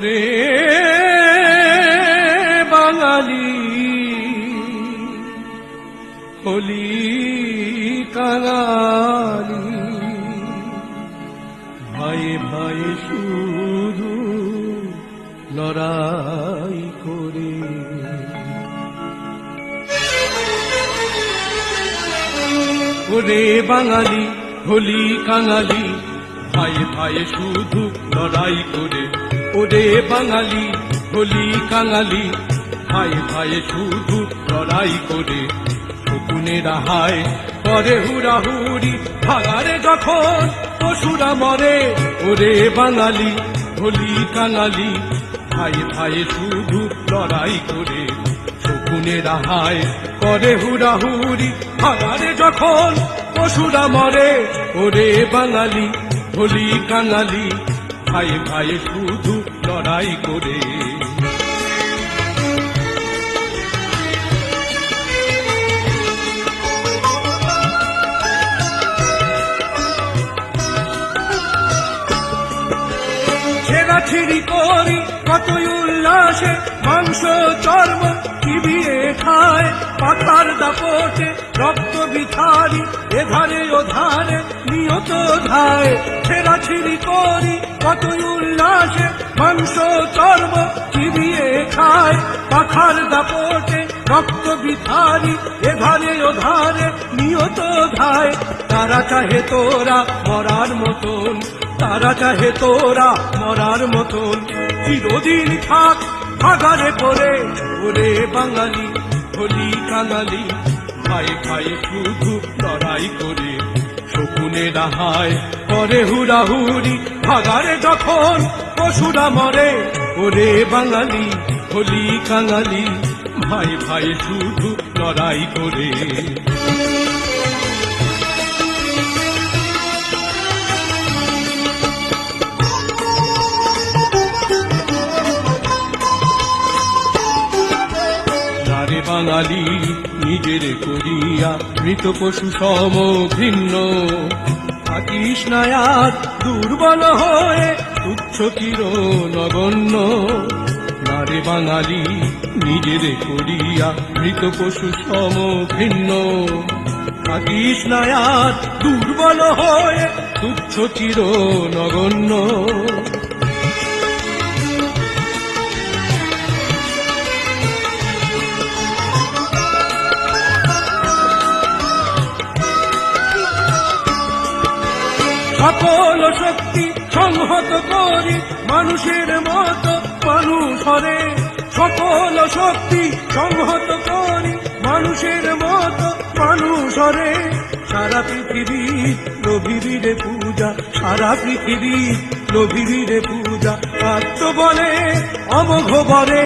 ওরে বাঙালি হলি কাঙালি, ভাই ভাই শুধু লড়াই করে। ওরে বাঙালি হলি কাঙালি, ভাই ভাই শুধু লড়াই করে। ওরে বাঙালি হলি কাঙালি, ভাই ভাই শুধু লড়াই করে। শকুনেরা হায় করে হুড়াহুড়ি, ভাগারে যখন পশুরা মরে। ওরে বাঙালি হলি কাঙালি, ভাই ভাই শুধু লড়াই করে। শকুনেরা হায় করে হুড়াহুড়ি, ভাগারে যখন পশুরা মরে। ওরে বাঙালি হলি কাঙালি, ভাই ভাই শুধু লড়াই করে। ছেড়াছিড়ি করি কতই উল্লাসে, মাংস চর্ম চিবিয়ে খায়। পাথার দাপটে রক্ত বিছারি, এধারে ওধারে নিয়ত ধায়। ছেড়াছিড়ি করি কতই উল্লাসে, মাংস চর্ম চিবিয়ে খায়। পাখার দাপটে রক্ত বিছারি, এধারে ওধারে নিয়ত ধায়। তারা চাহে তোরা মরার মতন, তারা চাহে তোরা মরার মতন। চিরদিন থাক ভাগারে পড়ে। ওরে বাঙালি হলি কাঙালি, ভাই ভাই শুধু লড়াই করে। শকুনেরা হায় করে হুড়াহুড়ি, ভাগারে যখন পশুরা মরে। ওরে বাঙালি হলি কাঙালি, ভাই ভাই শুধু লড়াই করে। বাঙালি নিজের করিয়া মৃত পশু সম ভিন্ন, থাকিস না আর দুর্বল হয়ে তুচ্ছ চির নগণ্য। নারে বাঙালি নিজের করিয়া মৃত পশু সম ভিন্ন, থাকিস না আর দুর্বল হয়ে তুচ্ছ চির নগণ্য। সকল শক্তি সংহত করি মানুষের মতো মানুষ হরে। সকল শক্তি সংহত করি মানুষের মতো মানুষ হরে। সারা পৃথিবী রবিরে পূজা, সারা পৃথিবী রবিরে পূজা। আত্ম বলে অমোঘ বলে।